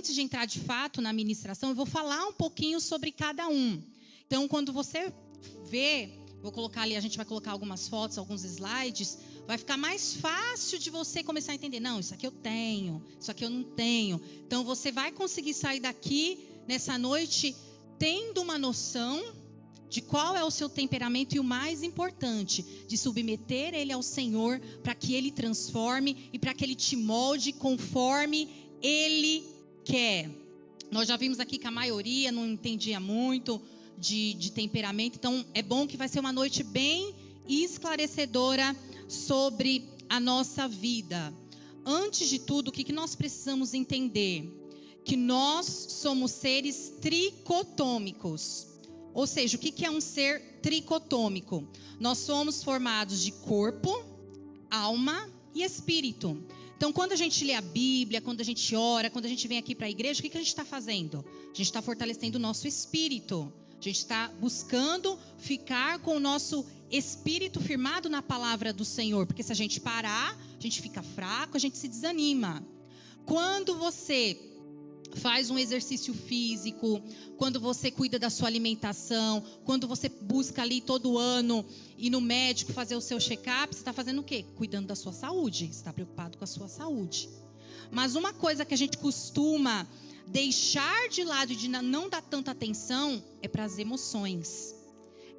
antes de entrar de fato na ministração, eu vou falar um pouquinho sobre cada um. Então, quando você vê, vou colocar ali, a gente vai colocar algumas fotos, alguns slides, vai ficar mais fácil de você começar a entender. Não, isso aqui eu tenho, isso aqui eu não tenho. Então, você vai conseguir sair daqui nessa noite tendo uma noção de qual é o seu temperamento e o mais importante, de submeter ele ao Senhor para que ele transforme e para que ele te molde conforme ele quer. Nós já vimos aqui que a maioria não entendia muito de temperamento, então é bom que vai ser uma noite bem esclarecedora sobre a nossa vida. Antes de tudo, o que nós precisamos entender? Que nós somos seres tricotômicos. Ou seja, o que é um ser tricotômico? Nós somos formados de corpo, alma e espírito. Então, quando a gente lê a Bíblia, quando a gente ora, quando a gente vem aqui para a igreja, o que a gente está fazendo? A gente está fortalecendo o nosso espírito. A gente está buscando ficar com o nosso espírito firmado na palavra do Senhor. Porque se a gente parar, a gente fica fraco, a gente se desanima. Quando você faz um exercício físico, quando você cuida da sua alimentação, quando você busca ali todo ano ir no médico fazer o seu check-up, você está fazendo o quê? Cuidando da sua saúde, você está preocupado com a sua saúde. Mas uma coisa que a gente costuma deixar de lado e de não dar tanta atenção é para as emoções,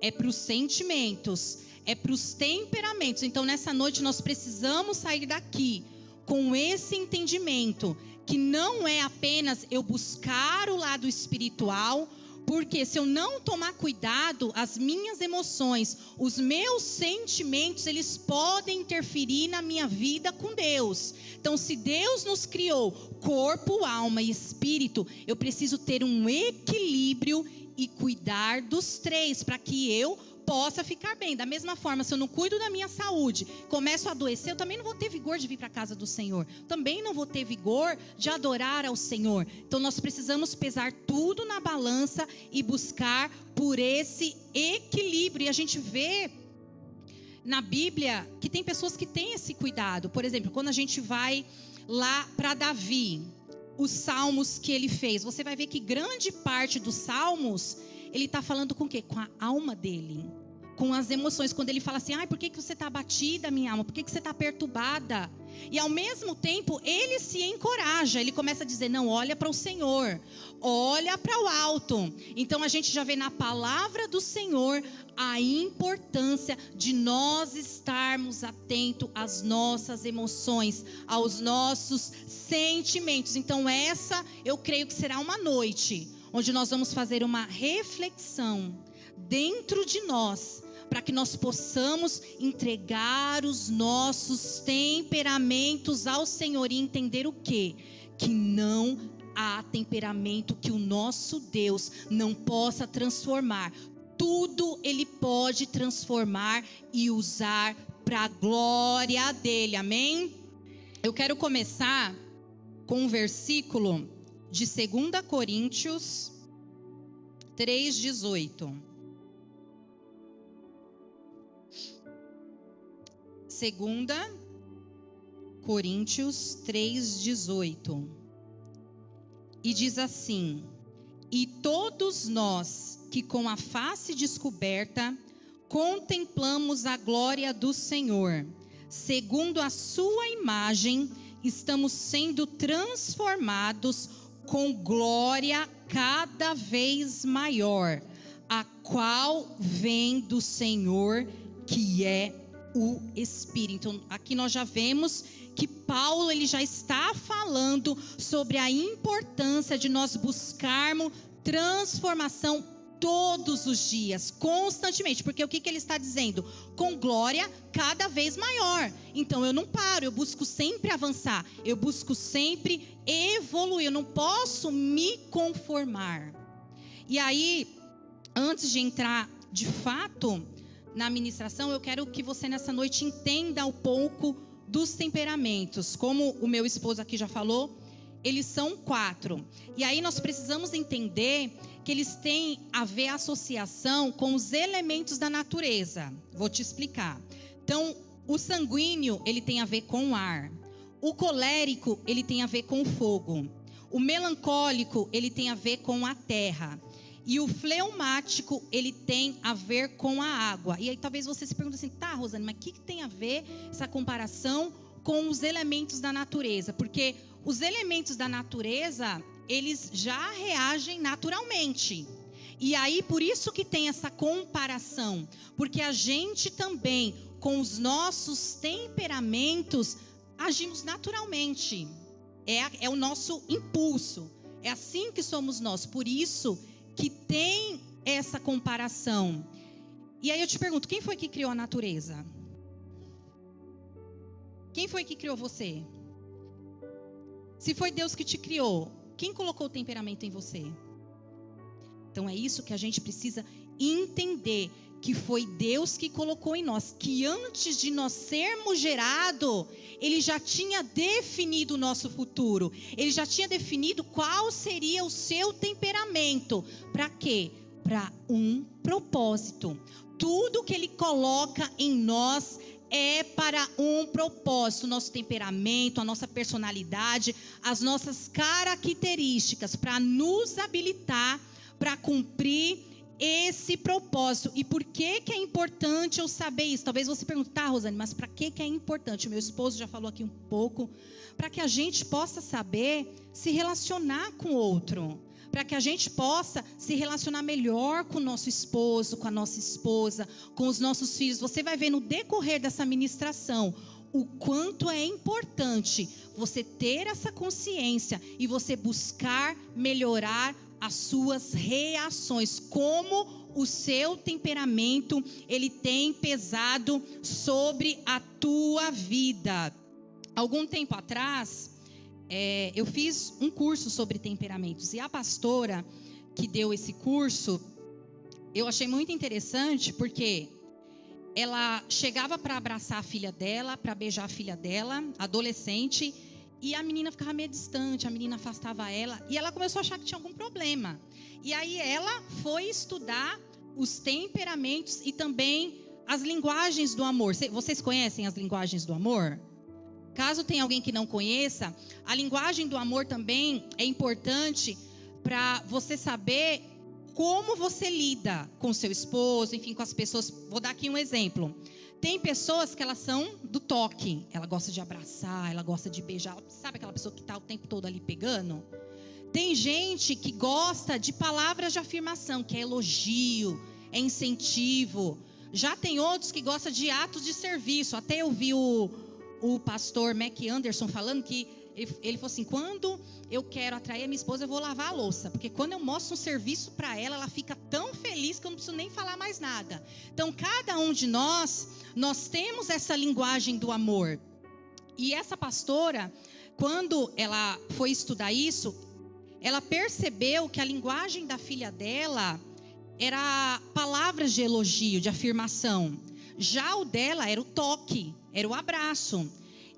é para os sentimentos, é para os temperamentos. Então nessa noite nós precisamos sair daqui com esse entendimento, que não é apenas eu buscar o lado espiritual, porque se eu não tomar cuidado, as minhas emoções, os meus sentimentos, eles podem interferir na minha vida com Deus. Então, se Deus nos criou corpo, alma e espírito, eu preciso ter um equilíbrio e cuidar dos três, para que eu possa ficar bem. Da mesma forma, se eu não cuido da minha saúde, começo a adoecer, eu também não vou ter vigor de vir para a casa do Senhor. Também não vou ter vigor de adorar ao Senhor. Então nós precisamos pesar tudo na balança e buscar por esse equilíbrio. E a gente vê na Bíblia que tem pessoas que têm esse cuidado. Por exemplo, quando a gente vai lá para Davi, os salmos que ele fez, você vai ver que grande parte dos salmos ele está falando com o quê? Com a alma dele, com as emoções. Quando ele fala assim, por que você está abatida, minha alma? Por que você está perturbada? E ao mesmo tempo, ele se encoraja. Ele começa a dizer, não, olha para o Senhor, olha para o alto. Então a gente já vê na palavra do Senhor a importância de nós estarmos atentos às nossas emoções, aos nossos sentimentos. Então essa, eu creio que será uma noite onde nós vamos fazer uma reflexão dentro de nós, para que nós possamos entregar os nossos temperamentos ao Senhor e entender o quê? Que não há temperamento que o nosso Deus não possa transformar. Tudo Ele pode transformar e usar para a glória dEle, amém? Eu quero começar com um versículo de 2 Coríntios 3,18. 2 Coríntios 3,18. E diz assim: e todos nós que com a face descoberta contemplamos a glória do Senhor, segundo a sua imagem, estamos sendo transformados com glória cada vez maior, a qual vem do Senhor, que é o Espírito. Então, aqui nós já vemos que Paulo ele já está falando sobre a importância de nós buscarmos transformação todos os dias, constantemente, porque o que ele está dizendo? Com glória cada vez maior. Então eu não paro, eu busco sempre avançar, eu busco sempre evoluir, eu não posso me conformar. E aí, antes de entrar de fato na ministração, eu quero que você nessa noite entenda um pouco dos temperamentos. Como o meu esposo aqui já falou, eles são 4. E aí nós precisamos entender que eles têm a ver a associação com os elementos da natureza. Vou te explicar. Então, o sanguíneo, ele tem a ver com o ar. O colérico, ele tem a ver com o fogo. O melancólico, ele tem a ver com a terra. E o fleumático, ele tem a ver com a água. E aí talvez você se pergunte assim, tá, Rosane, mas o que tem a ver essa comparação com os elementos da natureza? Porque os elementos da natureza, eles já reagem naturalmente. E aí, por isso que tem essa comparação. Porque a gente também, com os nossos temperamentos, agimos naturalmente. É o nosso impulso. É assim que somos nós. Por isso que tem essa comparação. E aí eu te pergunto, quem foi que criou a natureza? Quem foi que criou você? Se foi Deus que te criou, quem colocou o temperamento em você? Então é isso que a gente precisa entender, que foi Deus que colocou em nós, que antes de nós sermos gerados, Ele já tinha definido o nosso futuro. Ele já tinha definido qual seria o seu temperamento. Para quê? Para um propósito. Tudo que Ele coloca em nós é para um propósito. O nosso temperamento, a nossa personalidade, as nossas características, para nos habilitar para cumprir esse propósito. E por que é importante eu saber isso? Talvez você pergunte, tá, Rosane, mas para que é importante? O meu esposo já falou aqui um pouco. Para que a gente possa saber se relacionar com o outro. Para que a gente possa se relacionar melhor com o nosso esposo, com a nossa esposa, com os nossos filhos. Você vai ver no decorrer dessa ministração o quanto é importante você ter essa consciência e você buscar melhorar as suas reações, como o seu temperamento, ele tem pesado sobre a tua vida. Algum tempo atrás, eu fiz um curso sobre temperamentos, e a pastora que deu esse curso, eu achei muito interessante, porque ela chegava para abraçar a filha dela, para beijar a filha dela, adolescente, e a menina ficava meio distante, a menina afastava ela, e ela começou a achar que tinha algum problema. E aí ela foi estudar os temperamentos e também as linguagens do amor. Vocês conhecem as linguagens do amor? Caso tenha alguém que não conheça, a linguagem do amor também é importante para você saber como você lida com seu esposo, enfim, com as pessoas. Vou dar aqui um exemplo. Tem pessoas que elas são do toque. Ela gosta de abraçar, ela gosta de beijar. Sabe aquela pessoa que está o tempo todo ali pegando? Tem gente que gosta de palavras de afirmação, que é elogio, é incentivo. Já tem outros que gostam de atos de serviço. Até eu vi o pastor Mac Anderson falando que ele falou assim, quando eu quero atrair a minha esposa, eu vou lavar a louça. Porque quando eu mostro um serviço para ela, ela fica tão feliz que eu não preciso nem falar mais nada. Então, cada um de nós temos essa linguagem do amor. E essa pastora, quando ela foi estudar isso, ela percebeu que a linguagem da filha dela era palavras de elogio, de afirmação. Já o dela era o toque, era o abraço.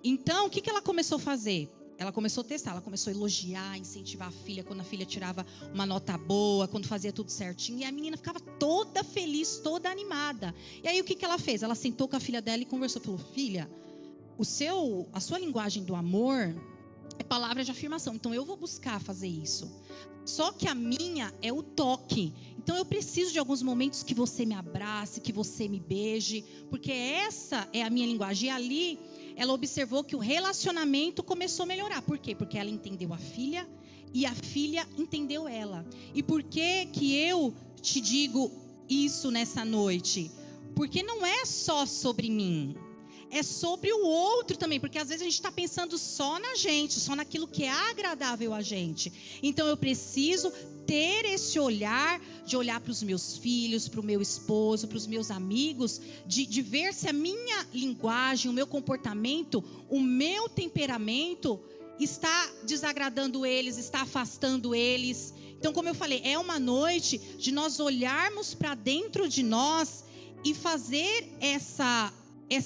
Então, o que ela começou a fazer? Ela começou a testar, ela começou a elogiar, incentivar a filha, quando a filha tirava uma nota boa, quando fazia tudo certinho, e a menina ficava toda feliz, toda animada. E aí o que ela fez? Ela sentou com a filha dela e conversou, falou, filha, a sua linguagem do amor é palavra de afirmação, então eu vou buscar fazer isso. Só que a minha é o toque. Então eu preciso de alguns momentos que você me abrace, que você me beije, porque essa é a minha linguagem. E ali ela observou que o relacionamento começou a melhorar. Por quê? Porque ela entendeu a filha e a filha entendeu ela. E por que eu te digo isso nessa noite? Porque não é só sobre mim. É sobre o outro também, porque às vezes a gente está pensando só na gente, só naquilo que é agradável a gente. Então eu preciso ter esse olhar, de olhar para os meus filhos, para o meu esposo, para os meus amigos, de ver se a minha linguagem, o meu comportamento, o meu temperamento está desagradando eles, está afastando eles. Então, como eu falei, é uma noite de nós olharmos para dentro de nós e fazer essa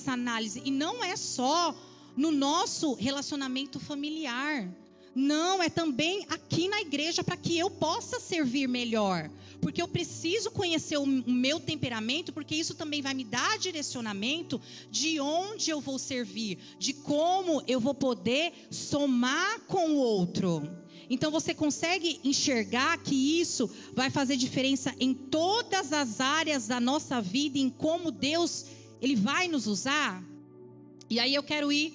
análise. E não é só no nosso relacionamento familiar. Não, é também aqui na igreja, para que eu possa servir melhor. Porque eu preciso conhecer o meu temperamento, porque isso também vai me dar direcionamento de onde eu vou servir, de como eu vou poder somar com o outro. Então você consegue enxergar que isso vai fazer diferença em todas as áreas da nossa vida, em como Deus, Ele vai nos usar? E aí eu quero ir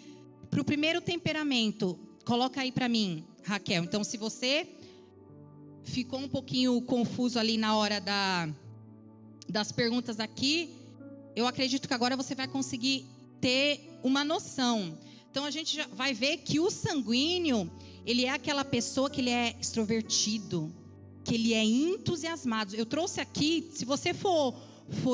para o primeiro temperamento. Coloca aí para mim, Raquel. Então, se você ficou um pouquinho confuso ali na hora das perguntas aqui, eu acredito que agora você vai conseguir ter uma noção. Então, a gente já vai ver que o sanguíneo, ele é aquela pessoa que ele é extrovertido, que ele é entusiasmado. Eu trouxe aqui, se você for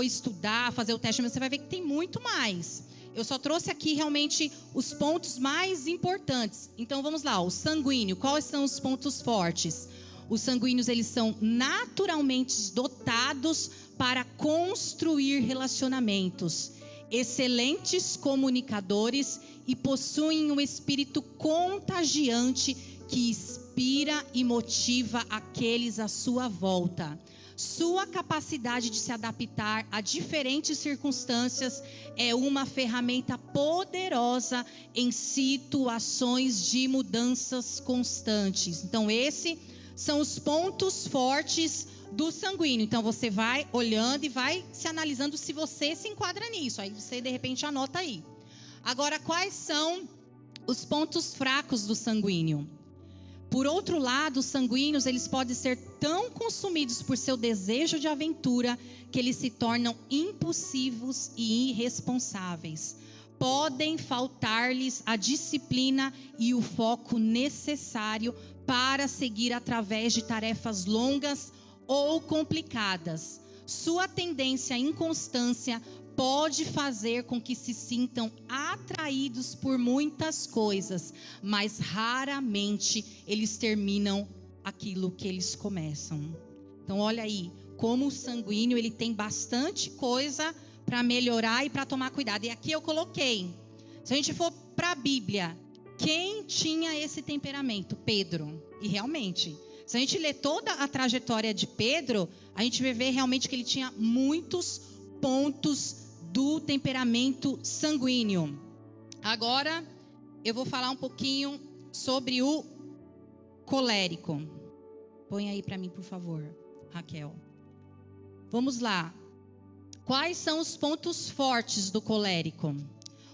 estudar, fazer o teste, você vai ver que tem muito mais. Eu só trouxe aqui realmente os pontos mais importantes. Então vamos lá, o sanguíneo, quais são os pontos fortes? Os sanguíneos, eles são naturalmente dotados para construir relacionamentos, excelentes comunicadores e possuem um espírito contagiante que inspira e motiva aqueles à sua volta. Sua capacidade de se adaptar a diferentes circunstâncias é uma ferramenta poderosa em situações de mudanças constantes. Então, esses são os pontos fortes do sanguíneo. Então, você vai olhando e vai se analisando se você se enquadra nisso. Aí você, de repente, anota aí. Agora, quais são os pontos fracos do sanguíneo? Por outro lado, os sanguíneos, eles podem ser tão consumidos por seu desejo de aventura que eles se tornam impulsivos e irresponsáveis. Podem faltar-lhes a disciplina e o foco necessário para seguir através de tarefas longas ou complicadas. Sua tendência à inconstância pode fazer com que se sintam atraídos por muitas coisas, mas raramente eles terminam aquilo que eles começam. Então olha aí, como o sanguíneo ele tem bastante coisa para melhorar e para tomar cuidado. E aqui eu coloquei, se a gente for para a Bíblia, quem tinha esse temperamento? Pedro. E realmente, se a gente ler toda a trajetória de Pedro, a gente vai ver realmente que ele tinha muitos pontos do temperamento sanguíneo. Agora eu vou falar um pouquinho sobre o colérico. Põe aí para mim, por favor, Raquel. Vamos lá. Quais são os pontos fortes do colérico?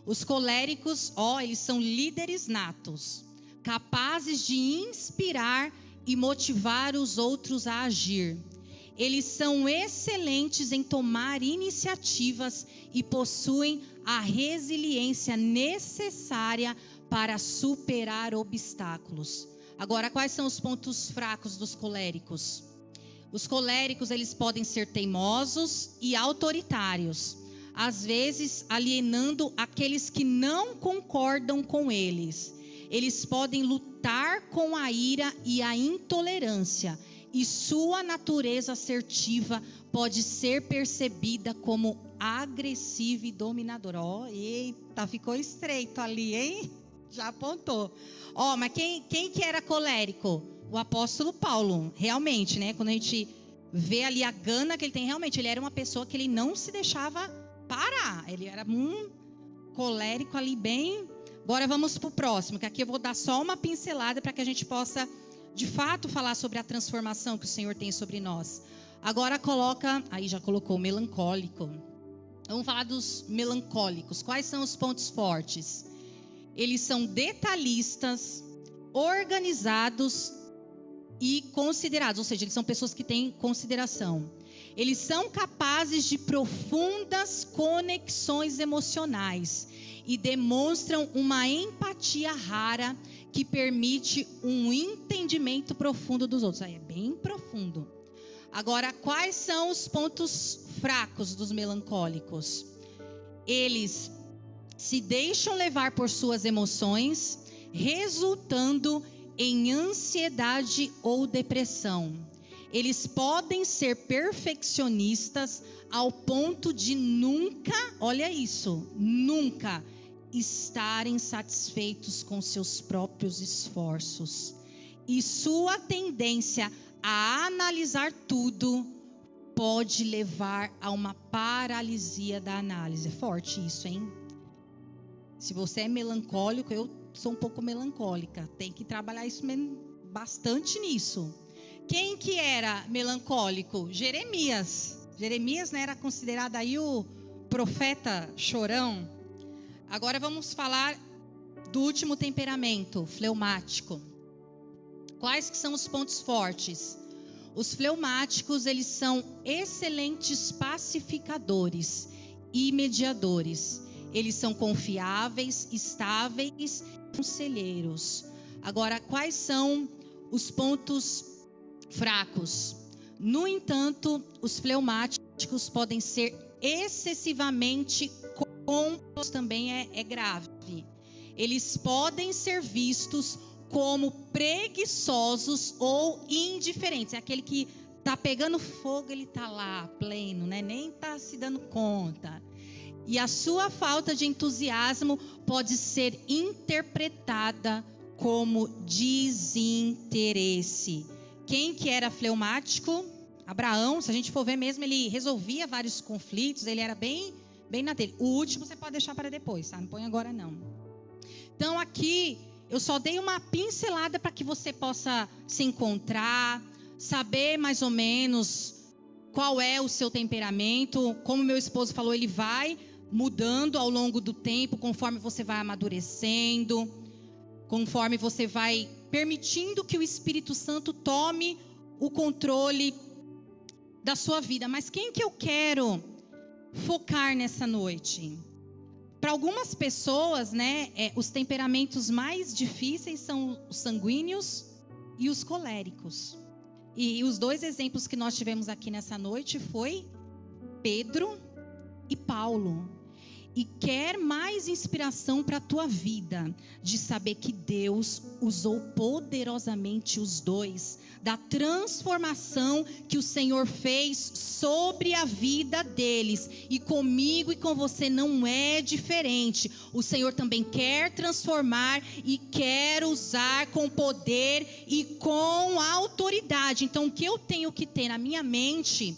Os coléricos, eles são líderes natos, capazes de inspirar e motivar os outros a agir. Eles são excelentes em tomar iniciativas e possuem a resiliência necessária para superar obstáculos. Agora, quais são os pontos fracos dos coléricos? Os coléricos, eles podem ser teimosos e autoritários, às vezes alienando aqueles que não concordam com eles. Eles podem lutar com a ira e a intolerância, e sua natureza assertiva pode ser percebida como agressiva e dominadora. Eita, ficou estreito ali, hein? Já apontou. Mas quem que era colérico? O apóstolo Paulo, realmente, né? Quando a gente vê ali a gana que ele tem, realmente, ele era uma pessoa que ele não se deixava parar. Ele era um colérico ali bem... Agora vamos para o próximo, que aqui eu vou dar só uma pincelada para que a gente possa... de fato, falar sobre a transformação que o Senhor tem sobre nós. Agora aí já colocou o melancólico. Vamos falar dos melancólicos. Quais são os pontos fortes? Eles são detalhistas, organizados e considerados. Ou seja, eles são pessoas que têm consideração. Eles são capazes de profundas conexões emocionais e demonstram uma empatia rara que permite um entendimento profundo dos outros. Aí é bem profundo. Agora, quais são os pontos fracos dos melancólicos? Eles se deixam levar por suas emoções, resultando em ansiedade ou depressão. Eles podem ser perfeccionistas ao ponto de nunca, olha isso, nunca estarem satisfeitos com seus próprios esforços. E sua tendência a analisar tudo pode levar a uma paralisia da análise. É forte isso, hein? Se você é melancólico, eu sou um pouco melancólica. Tem que trabalhar isso bastante nisso. Quem que era melancólico? Jeremias. Jeremias, né, era considerado aí o profeta chorão. Agora vamos falar do último temperamento, fleumático. Quais que são os pontos fortes? Os fleumáticos, eles são excelentes pacificadores e mediadores. Eles são confiáveis, estáveis, conselheiros. Agora, quais são os pontos fracos? No entanto, os fleumáticos podem ser excessivamente complexos, também é grave. Eles podem ser vistos como preguiçosos ou indiferentes. É aquele que está pegando fogo, ele está lá, pleno, né? Nem está se dando conta. E a sua falta de entusiasmo pode ser interpretada como desinteresse. Quem que era fleumático? Abraão. Se a gente for ver mesmo, ele resolvia vários conflitos, ele era bem na dele. O último você pode deixar para depois, tá? Não põe agora não. Então aqui eu só dei uma pincelada para que você possa se encontrar, saber mais ou menos qual é o seu temperamento. Como meu esposo falou, ele vai mudando ao longo do tempo, conforme você vai amadurecendo, conforme você vai permitindo que o Espírito Santo tome o controle da sua vida. Mas quem que eu quero focar nessa noite? Para algumas pessoas, né, os temperamentos mais difíceis são os sanguíneos e os coléricos. E os dois exemplos que nós tivemos aqui nessa noite foi Pedro e Paulo. E quer mais inspiração para a tua vida, de saber que Deus usou poderosamente os dois, da transformação que o Senhor fez sobre a vida deles. E comigo e com você não é diferente. O Senhor também quer transformar e quer usar com poder e com autoridade. Então o que eu tenho que ter na minha mente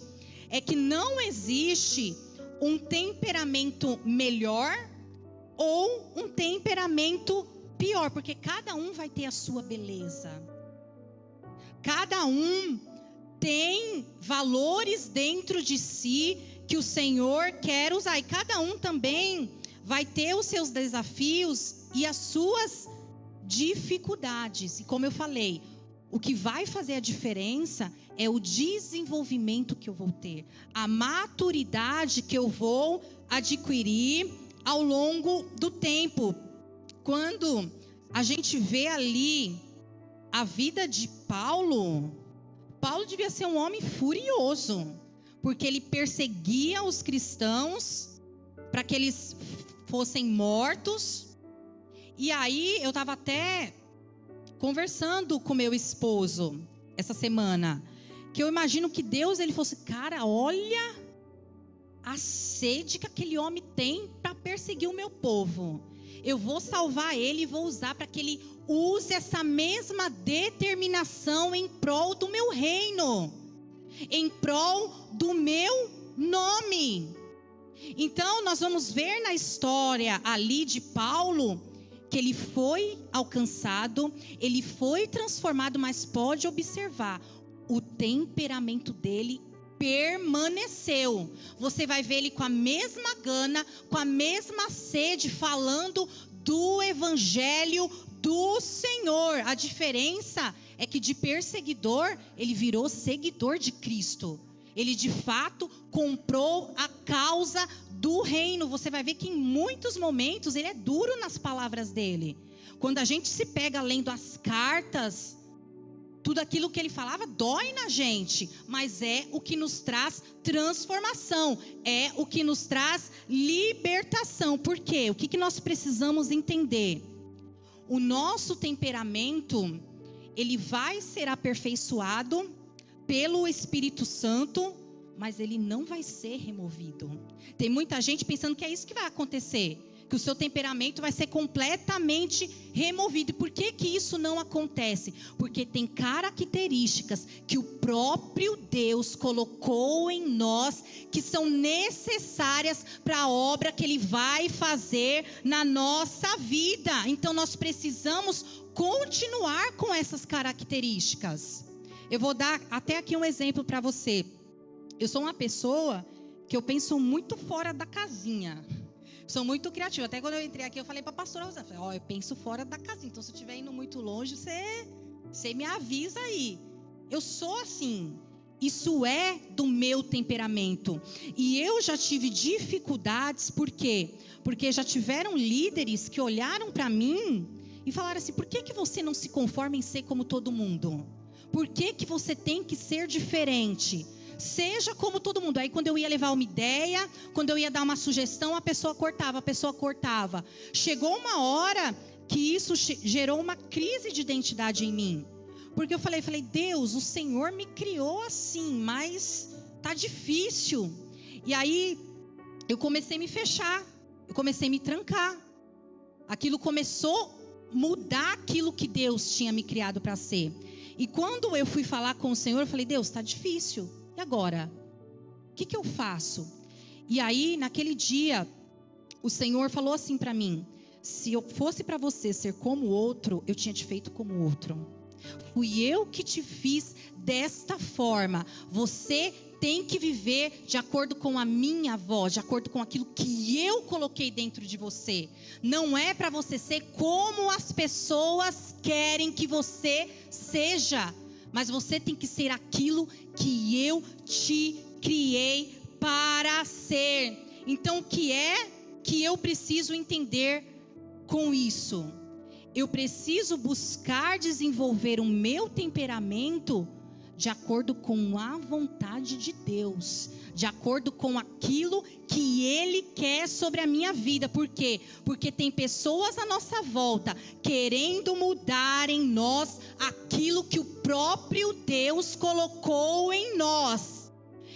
é que não existe um temperamento melhor ou um temperamento pior, porque cada um vai ter a sua beleza. Cada um tem valores dentro de si que o Senhor quer usar, e cada um também vai ter os seus desafios e as suas dificuldades. E como eu falei, o que vai fazer a diferença é o desenvolvimento que eu vou ter, a maturidade que eu vou adquirir ao longo do tempo. Quando a gente vê ali a vida de Paulo devia ser um homem furioso, porque ele perseguia os cristãos para que eles fossem mortos. E aí eu estava até conversando com meu esposo essa semana, que eu imagino que Deus, ele fosse, cara, olha a sede que aquele homem tem para perseguir o meu povo. Eu vou salvar ele e vou usar para que ele use essa mesma determinação em prol do meu reino, em prol do meu nome. Então nós vamos ver na história ali de Paulo que ele foi alcançado, ele foi transformado, mas pode observar, o temperamento dele permaneceu. Você vai ver ele com a mesma gana, com a mesma sede, falando do evangelho do Senhor. A diferença é que de perseguidor, ele virou seguidor de Cristo. Ele de fato comprou a causa do reino. Você vai ver que em muitos momentos ele é duro nas palavras dele. Quando a gente se pega lendo as cartas, tudo aquilo que ele falava dói na gente, mas é o que nos traz transformação, é o que nos traz libertação. Por quê? O que nós precisamos entender? O nosso temperamento, ele vai ser aperfeiçoado pelo Espírito Santo, mas ele não vai ser removido. Tem muita gente pensando que é isso que vai acontecer, que o seu temperamento vai ser completamente removido. E por que isso não acontece? Porque tem características que o próprio Deus colocou em nós, que são necessárias para a obra que Ele vai fazer na nossa vida. Então nós precisamos continuar com essas características. Eu vou dar até aqui um exemplo para você. Eu sou uma pessoa que eu penso muito fora da casinha. Sou muito criativa. Até quando eu entrei aqui, eu falei para a pastora Rosana, eu penso fora da casinha. Então, se eu estiver indo muito longe, você me avisa aí. Eu sou assim. Isso é do meu temperamento. E eu já tive dificuldades, por quê? Porque já tiveram líderes que olharam para mim e falaram assim, por que você não se conforma em ser como todo mundo? Por que você tem que ser diferente? Seja como todo mundo. Aí quando eu ia levar uma ideia, quando eu ia dar uma sugestão, a pessoa cortava. Chegou uma hora que isso gerou uma crise de identidade em mim. Porque eu falei, Deus, o Senhor me criou assim, mas tá difícil. E aí eu comecei a me fechar, eu comecei a me trancar. Aquilo começou a mudar aquilo que Deus tinha me criado para ser. E quando eu fui falar com o Senhor, eu falei, Deus, tá difícil. E agora? O que eu faço? E aí, naquele dia, o Senhor falou assim para mim, se eu fosse para você ser como o outro, eu tinha te feito como o outro. Fui eu que te fiz desta forma. Você tem que viver de acordo com a minha voz, de acordo com aquilo que eu coloquei dentro de você. Não é para você ser como as pessoas querem que você seja, mas você tem que ser aquilo que eu te criei para ser. Então, o que é que eu preciso entender com isso? Eu preciso buscar desenvolver o meu temperamento de acordo com a vontade de Deus, de acordo com aquilo que Ele quer sobre a minha vida. Por quê? Porque tem pessoas à nossa volta querendo mudar em nós aquilo que o próprio Deus colocou em nós.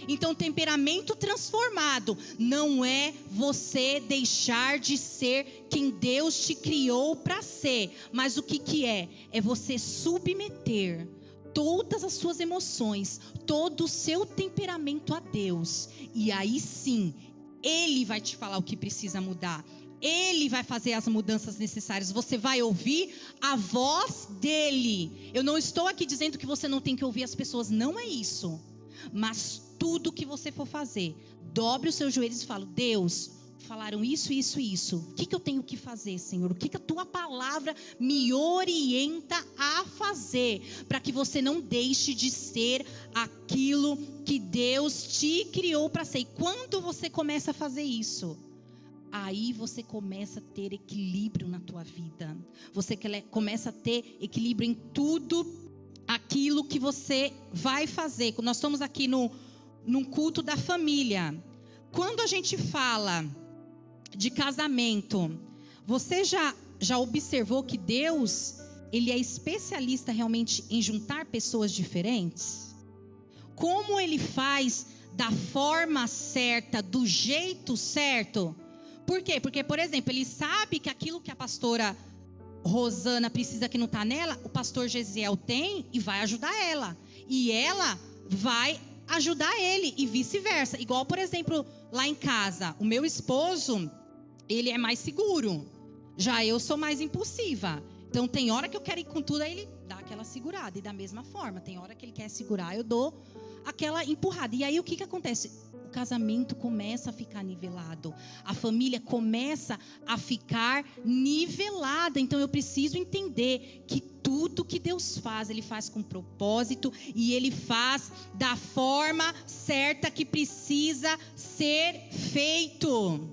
Então, temperamento transformado não é você deixar de ser quem Deus te criou para ser. Mas o que é? É você submeter todas as suas emoções, todo o seu temperamento a Deus. E aí sim, Ele vai te falar o que precisa mudar. Ele vai fazer as mudanças necessárias. Você vai ouvir a voz dEle. Eu não estou aqui dizendo que você não tem que ouvir as pessoas. Não é isso. Mas tudo que você for fazer, dobre os seus joelhos e fala, Deus, falaram isso. O que eu tenho que fazer, Senhor? O que a tua palavra me orienta a fazer? Para que você não deixe de ser aquilo que Deus te criou para ser. E quando você começa a fazer isso, aí você começa a ter equilíbrio na tua vida. Você começa a ter equilíbrio em tudo aquilo que você vai fazer. Nós estamos aqui num culto da família. Quando a gente fala de casamento, você já observou que Deus, Ele é especialista realmente em juntar pessoas diferentes? Como Ele faz da forma certa, do jeito certo? Por quê? Porque, por exemplo, Ele sabe que aquilo que a pastora Rosana precisa que não está nela, o pastor Gesiel tem e vai ajudar ela. E ela vai ajudar ele e vice-versa. Igual, por exemplo, lá em casa, o meu esposo, ele é mais seguro. Já eu sou mais impulsiva. Então tem hora que eu quero ir com tudo, aí ele dá aquela segurada. E da mesma forma, tem hora que ele quer segurar, eu dou aquela empurrada. E aí o que acontece? O casamento começa a ficar nivelado. A família começa a ficar nivelada. Então eu preciso entender que tudo que Deus faz, Ele faz com propósito. E Ele faz da forma certa que precisa ser feito.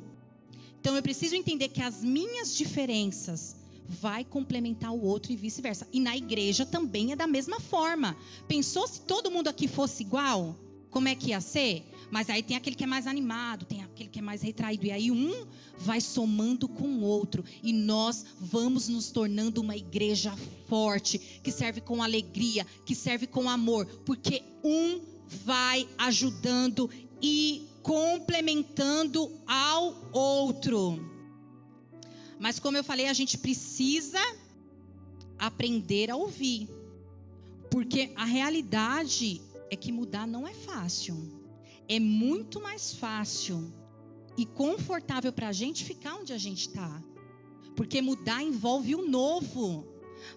Então eu preciso entender que as minhas diferenças vai complementar o outro e vice-versa. E na igreja também é da mesma forma. Pensou se todo mundo aqui fosse igual? Como é que ia ser? Mas aí tem aquele que é mais animado, tem aquele que é mais retraído. E aí um vai somando com o outro. E nós vamos nos tornando uma igreja forte, que serve com alegria, que serve com amor. Porque um vai ajudando e complementando ao outro. Mas como eu falei, a gente precisa aprender a ouvir. Porque a realidade é que mudar não é fácil. É muito mais fácil e confortável para a gente ficar onde a gente está. Porque mudar envolve o novo.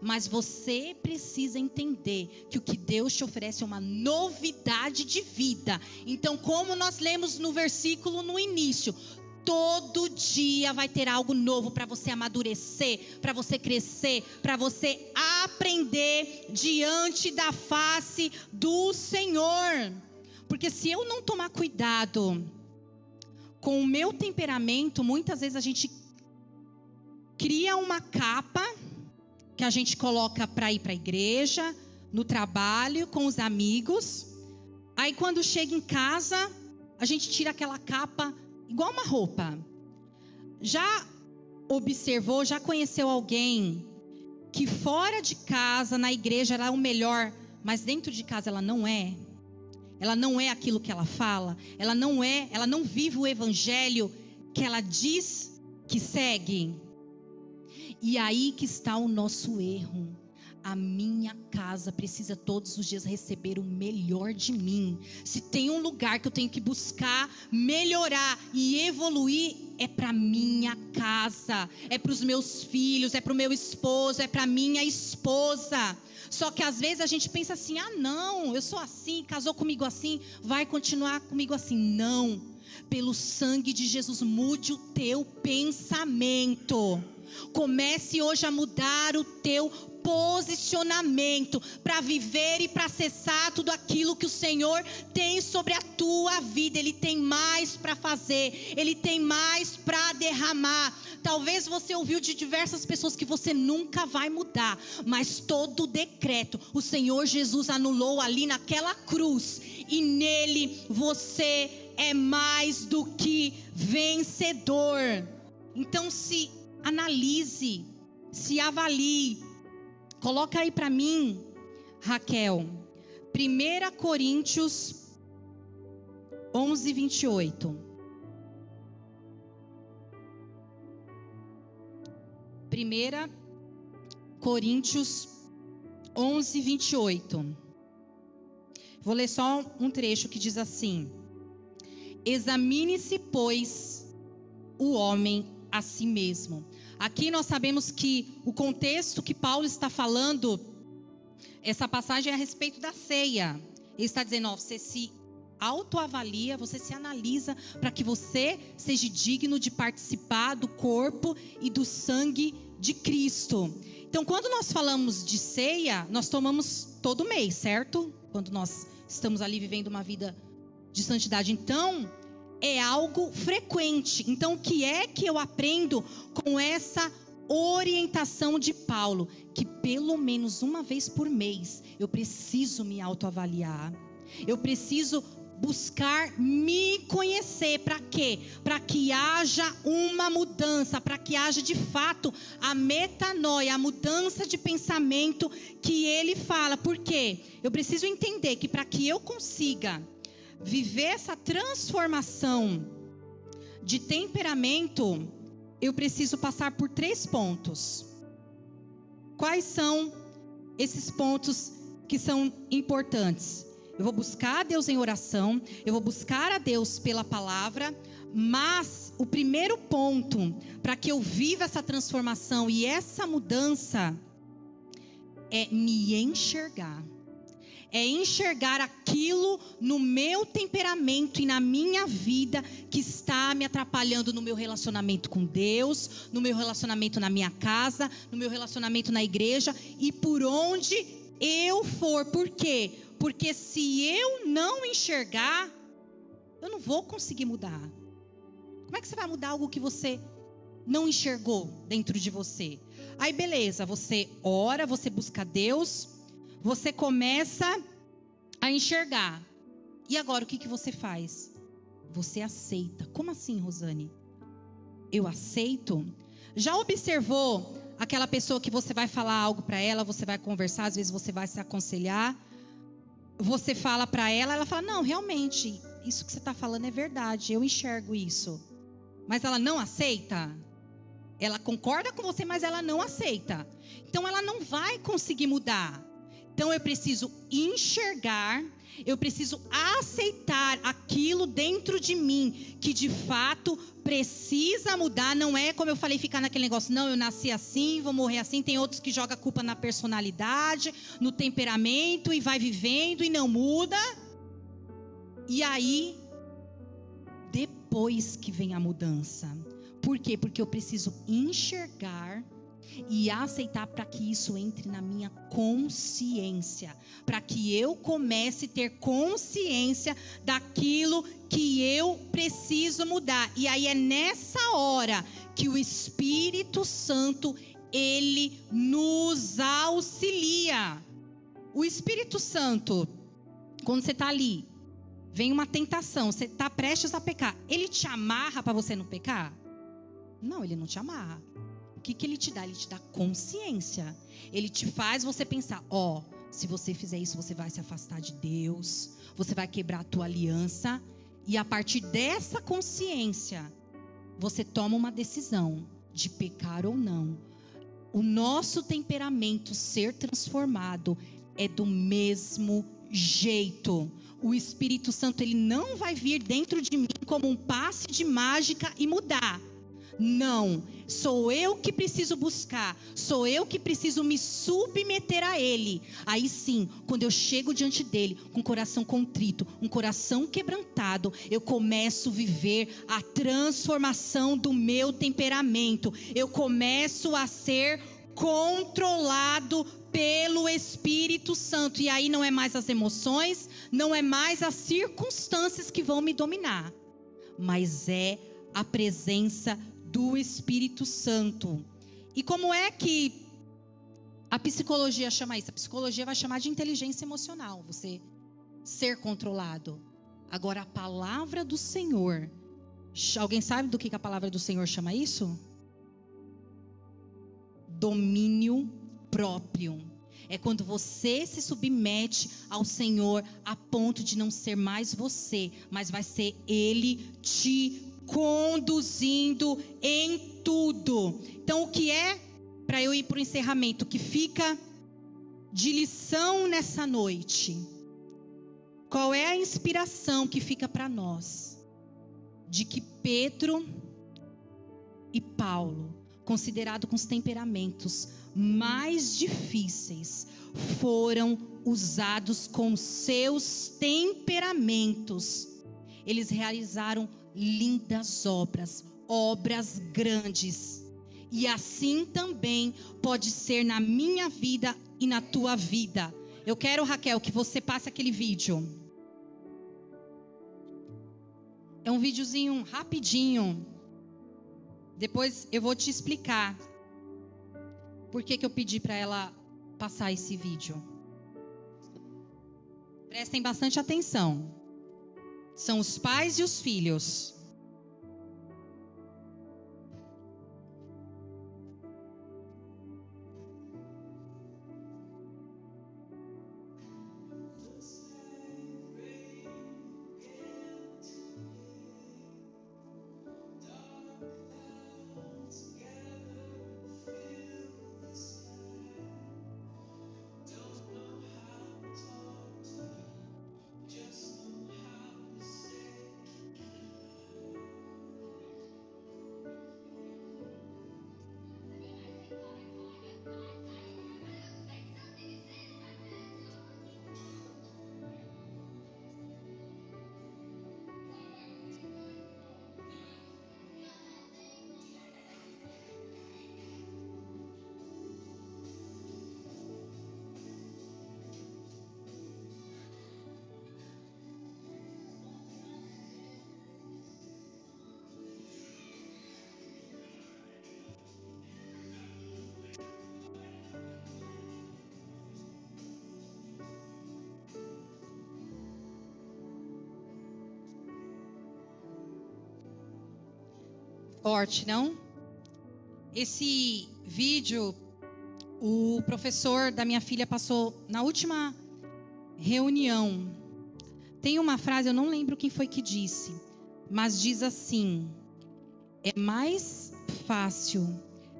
Mas você precisa entender que o que Deus te oferece é uma novidade de vida. Então, como nós lemos no versículo no início, todo dia vai ter algo novo para você amadurecer, para você crescer, para você aprender diante da face do Senhor. Porque se eu não tomar cuidado com o meu temperamento, muitas vezes a gente cria uma capa que a gente coloca para ir para a igreja, no trabalho, com os amigos. Aí quando chega em casa, a gente tira aquela capa igual uma roupa. Já observou, já conheceu alguém que fora de casa, na igreja, ela é o melhor, mas dentro de casa ela não é? Ela não é aquilo que ela fala? Ela não vive o evangelho que ela diz que segue? E aí que está o nosso erro. A minha casa precisa todos os dias receber o melhor de mim. Se tem um lugar que eu tenho que buscar melhorar e evoluir, é para minha casa, é para os meus filhos, é para o meu esposo, é para minha esposa. Só que às vezes a gente pensa assim: ah não, eu sou assim, casou comigo assim, vai continuar comigo assim. Não, pelo sangue de Jesus, mude o teu pensamento. Comece hoje a mudar o teu posicionamento para viver e para acessar tudo aquilo que o Senhor tem sobre a tua vida. Ele tem mais para fazer, Ele tem mais para derramar. Talvez você ouviu de diversas pessoas que você nunca vai mudar, mas todo decreto o Senhor Jesus anulou ali naquela cruz, e nele você é mais do que vencedor. Então se analise, se avalie. Coloca aí para mim, Raquel, 1 Coríntios 11, 28. 1 Coríntios 11, 28. Vou ler só um trecho que diz assim: examine-se, pois, o homem a si mesmo. Aqui nós sabemos que o contexto que Paulo está falando, essa passagem é a respeito da ceia. Ele está dizendo: ó, você se autoavalia, você se analisa para que você seja digno de participar do corpo e do sangue de Cristo. Então, quando nós falamos de ceia, nós tomamos todo mês, certo? Quando nós estamos ali vivendo uma vida de santidade. Então, é algo frequente. Então, o que é que eu aprendo com essa orientação de Paulo? Que pelo menos uma vez por mês eu preciso me autoavaliar. Eu preciso buscar me conhecer. Para quê? Para que haja uma mudança, para que haja de fato a metanoia, a mudança de pensamento que ele fala. Por quê? Eu preciso entender que para que eu consiga viver essa transformação de temperamento, eu preciso passar por 3 pontos. Quais são esses pontos que são importantes? Eu vou buscar a Deus em oração, eu vou buscar a Deus pela palavra, mas o primeiro ponto para que eu viva essa transformação e essa mudança é me enxergar. É enxergar aquilo no meu temperamento e na minha vida que está me atrapalhando no meu relacionamento com Deus, no meu relacionamento na minha casa, no meu relacionamento na igreja e por onde eu for. Por quê? Porque se eu não enxergar, eu não vou conseguir mudar. Como é que você vai mudar algo que você não enxergou dentro de você? Aí beleza, você ora, você busca Deus, você começa a enxergar. E agora o que você faz? Você aceita. Como assim, Rosane? Eu aceito? Já observou aquela pessoa que você vai falar algo para ela, você vai conversar, às vezes você vai se aconselhar, você fala para ela, ela fala: não, realmente, isso que você está falando é verdade, eu enxergo isso. Mas ela não aceita? Ela concorda com você, mas ela não aceita. Então ela não vai conseguir mudar. Então eu preciso enxergar, Eu preciso aceitar aquilo dentro de mim que de fato precisa mudar. Não é, como eu falei, ficar naquele negócio, não, eu nasci assim, vou morrer assim. Tem outros que jogam a culpa na personalidade, no temperamento, e vai vivendo e não muda. E aí, depois que vem a mudança. Por quê? Porque eu preciso enxergar e aceitar para que isso entre na minha consciência, para que eu comece a ter consciência daquilo que eu preciso mudar. E aí é nessa hora que o Espírito Santo, ele nos auxilia. O Espírito Santo, quando você está ali, vem uma tentação, você está prestes a pecar, ele te amarra para você não pecar? Não, ele não te amarra. O que ele te dá? Ele te dá consciência. Ele te faz você pensar, se você fizer isso, você vai se afastar de Deus, você vai quebrar a tua aliança. E a partir dessa consciência, você toma uma decisão de pecar ou não. O nosso temperamento ser transformado é do mesmo jeito. O Espírito Santo, ele não vai vir dentro de mim como um passe de mágica e mudar. Não, sou eu que preciso buscar, sou eu que preciso me submeter a Ele. Aí sim, quando eu chego diante dEle com um coração contrito, um coração quebrantado, eu começo a viver a transformação do meu temperamento. Eu começo a ser controlado pelo Espírito Santo. E aí não é mais as emoções, não é mais as circunstâncias que vão me dominar, mas é a presença do Espírito Santo. E como é que a psicologia chama isso? A psicologia vai chamar de inteligência emocional, você ser controlado. Agora a palavra do Senhor, alguém sabe do que a palavra do Senhor chama isso? Domínio próprio. É quando você se submete ao Senhor a ponto de não ser mais você, mas vai ser Ele te conduzindo em tudo. Então, o que é, para eu ir para o encerramento, que fica de lição nessa noite? Qual é a inspiração que fica para nós? De que Pedro e Paulo, considerados com os temperamentos mais difíceis, foram usados com seus temperamentos. Eles realizaram lindas obras, obras grandes. E assim também pode ser na minha vida e na tua vida. Eu quero, Raquel, que você passe aquele vídeo. É um videozinho rapidinho. Depois eu vou te explicar por que eu pedi para ela passar esse vídeo. Prestem bastante atenção. São os pais e os filhos. Forte, não? Esse vídeo, o professor da minha filha passou na última reunião. Tem uma frase, eu não lembro quem foi que disse, mas diz assim: é mais fácil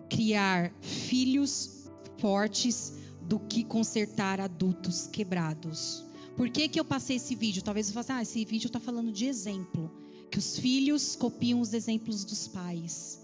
criar filhos fortes do que consertar adultos quebrados. Por que eu passei esse vídeo? Talvez você fale assim, esse vídeo está falando de exemplo. Que os filhos copiam os exemplos dos pais.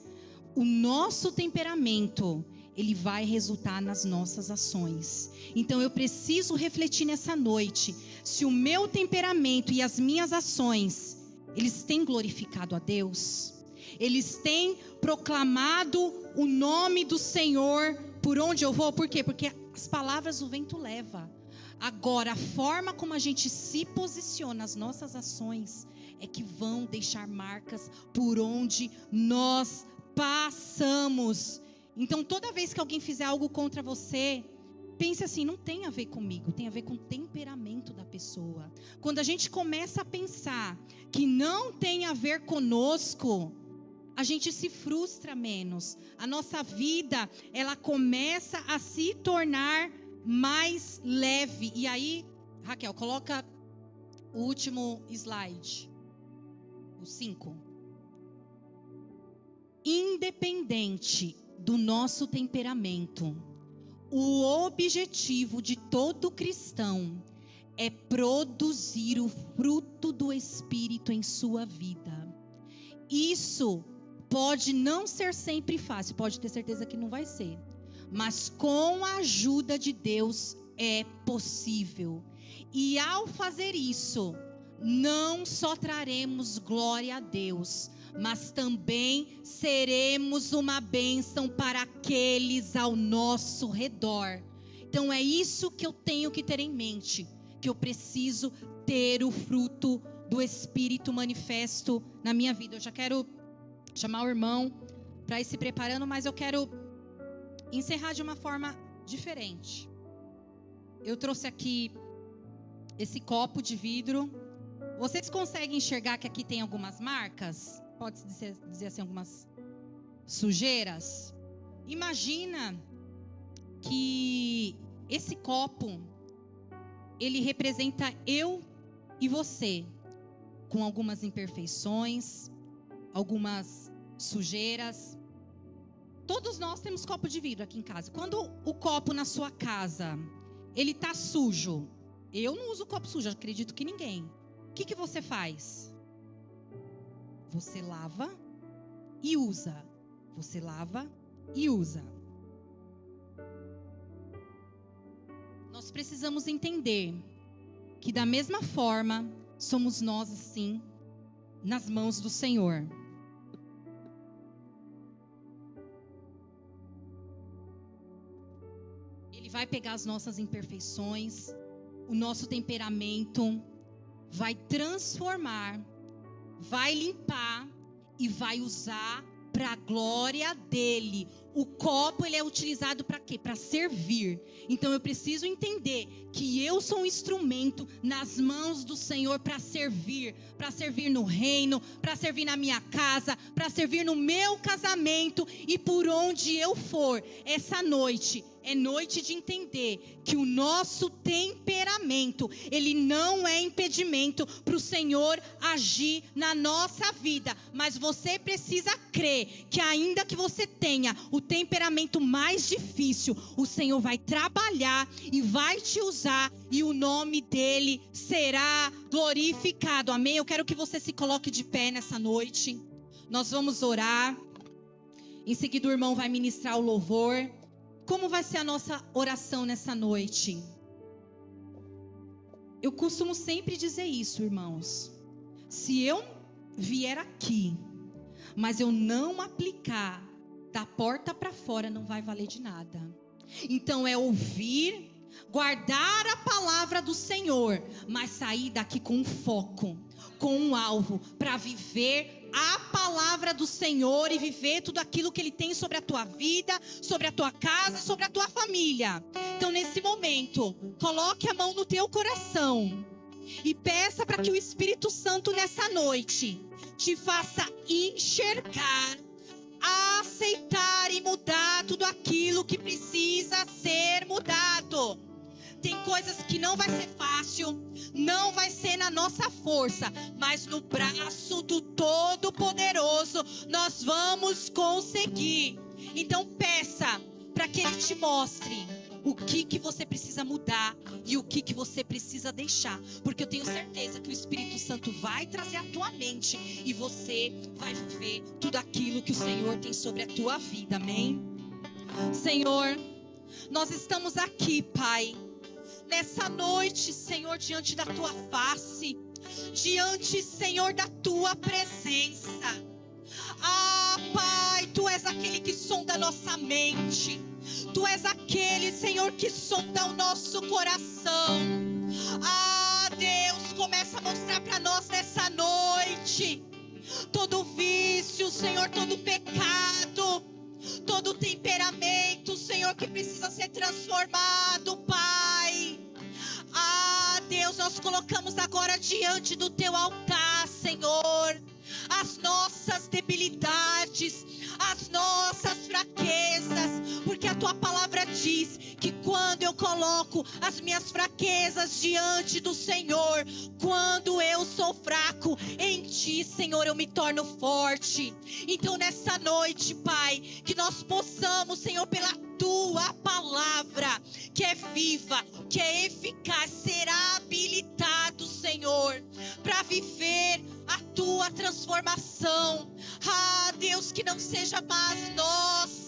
O nosso temperamento, ele vai resultar nas nossas ações. Então eu preciso refletir nessa noite. Se o meu temperamento e as minhas ações, eles têm glorificado a Deus? Eles têm proclamado o nome do Senhor por onde eu vou? Por quê? Porque as palavras o vento leva. Agora, a forma como a gente se posiciona, as nossas ações, é que vão deixar marcas por onde nós passamos. Então, toda vez que alguém fizer algo contra você, pense assim, não tem a ver comigo, tem a ver com o temperamento da pessoa. Quando a gente começa a pensar que não tem a ver conosco, a gente se frustra menos. A nossa vida, ela começa a se tornar mais leve. E aí, Raquel, coloca o último slide. O 5. Independente do nosso temperamento, o objetivo de todo cristão é produzir o fruto do Espírito em sua vida. Isso pode não ser sempre fácil, pode ter certeza que não vai ser. Mas com a ajuda de Deus é possível. E ao fazer isso, não só traremos glória a Deus, mas também seremos uma bênção para aqueles ao nosso redor. Então é isso que eu tenho que ter em mente, que eu preciso ter o fruto do Espírito manifesto na minha vida. Eu já quero chamar o irmão para ir se preparando, mas eu quero encerrar de uma forma diferente. Eu trouxe aqui esse copo de vidro. Vocês conseguem enxergar que aqui tem algumas marcas? Pode dizer assim, algumas sujeiras? Imagina que esse copo, ele representa eu e você, com algumas imperfeições, algumas sujeiras. Todos nós temos copo de vidro aqui em casa. Quando o copo na sua casa, ele está sujo, eu não uso copo sujo, acredito que ninguém. O que você faz? Você lava e usa. Você lava e usa. Nós precisamos entender que da mesma forma somos nós assim nas mãos do Senhor. Ele vai pegar as nossas imperfeições, o nosso temperamento, vai transformar, vai limpar e vai usar para a glória dele. O copo, ele é utilizado para quê? Para servir. Então eu preciso entender que eu sou um instrumento nas mãos do Senhor para servir no reino, para servir na minha casa, para servir no meu casamento e por onde eu for. Essa noite é noite de entender que o nosso temperamento, ele não é impedimento para o Senhor agir na nossa vida. Mas você precisa crer que ainda que você tenha o temperamento mais difícil, o Senhor vai trabalhar e vai te usar e o nome dele será glorificado. Amém? Eu quero que você se coloque de pé nessa noite. Nós vamos orar. Em seguida o irmão vai ministrar o louvor. Como vai ser a nossa oração nessa noite? Eu costumo sempre dizer isso, irmãos. Se eu vier aqui, mas eu não aplicar da porta para fora, não vai valer de nada. Então é ouvir, guardar a palavra do Senhor, mas sair daqui com um foco, com um alvo, para viver a palavra do Senhor e viver tudo aquilo que Ele tem sobre a tua vida, sobre a tua casa, sobre a tua família. Então nesse momento, coloque a mão no teu coração e peça para que o Espírito Santo nessa noite te faça enxergar, aceitar e mudar tudo aquilo que precisa ser mudado. Tem coisas que não vai ser fácil, não vai ser na nossa força, mas no braço do Todo-Poderoso nós vamos conseguir. Então peça para que Ele te mostre o que você precisa mudar e o que você precisa deixar. Porque eu tenho certeza que o Espírito Santo vai trazer à tua mente e você vai viver tudo aquilo que o Senhor tem sobre a tua vida. Amém? Senhor, nós estamos aqui, Pai, nessa noite, Senhor, diante da tua face, diante, Senhor, da tua presença. Ah, Pai, tu és aquele que sonda a nossa mente. Tu és aquele, Senhor, que sonda o nosso coração. Ah, Deus, começa a mostrar para nós nessa noite todo vício, Senhor, todo pecado, todo temperamento, Senhor, que precisa ser transformado, Pai. Ah, Deus, nós colocamos agora diante do teu altar, Senhor, as nossas debilidades, as nossas fraquezas, porque a tua palavra diz que quando eu coloco as minhas fraquezas diante do Senhor, quando eu sou fraco, em ti, Senhor, eu me torno forte. Então nessa noite, Pai, que nós possamos, Senhor, pela tua palavra, que é viva, que é eficaz, será habilitado, Senhor, para viver a tua transformação. Ah, Deus, que não seja mais nós,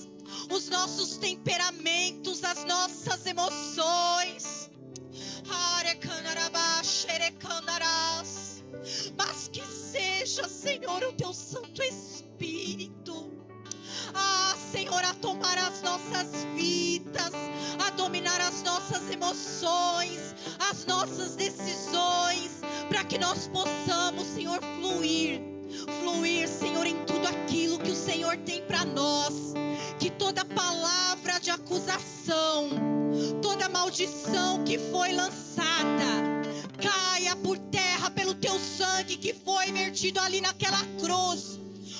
os nossos temperamentos, as nossas emoções, mas que seja, Senhor, o teu Santo Espírito, ah, Senhor, a tomar as nossas vidas, a dominar as nossas emoções, as nossas decisões, para que nós possamos, Senhor, fluir, Senhor, em tudo aquilo que o Senhor tem para nós. Que toda palavra de acusação, toda maldição que foi lançada, caia por terra pelo teu sangue que foi vertido ali naquela cruz.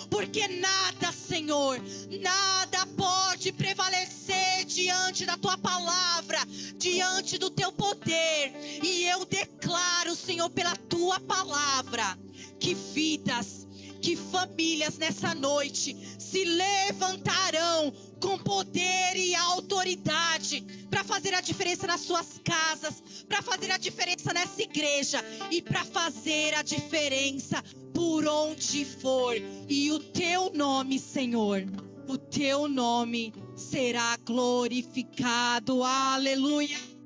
Porque nada, Senhor, nada pode prevalecer diante da tua palavra, diante do teu poder. E eu declaro, Senhor, pela tua palavra, que vidas, que famílias nessa noite se levantarão com poder e autoridade para fazer a diferença nas suas casas, para fazer a diferença nessa igreja e para fazer a diferença por onde for. E o teu nome, Senhor, o teu nome será glorificado. Aleluia.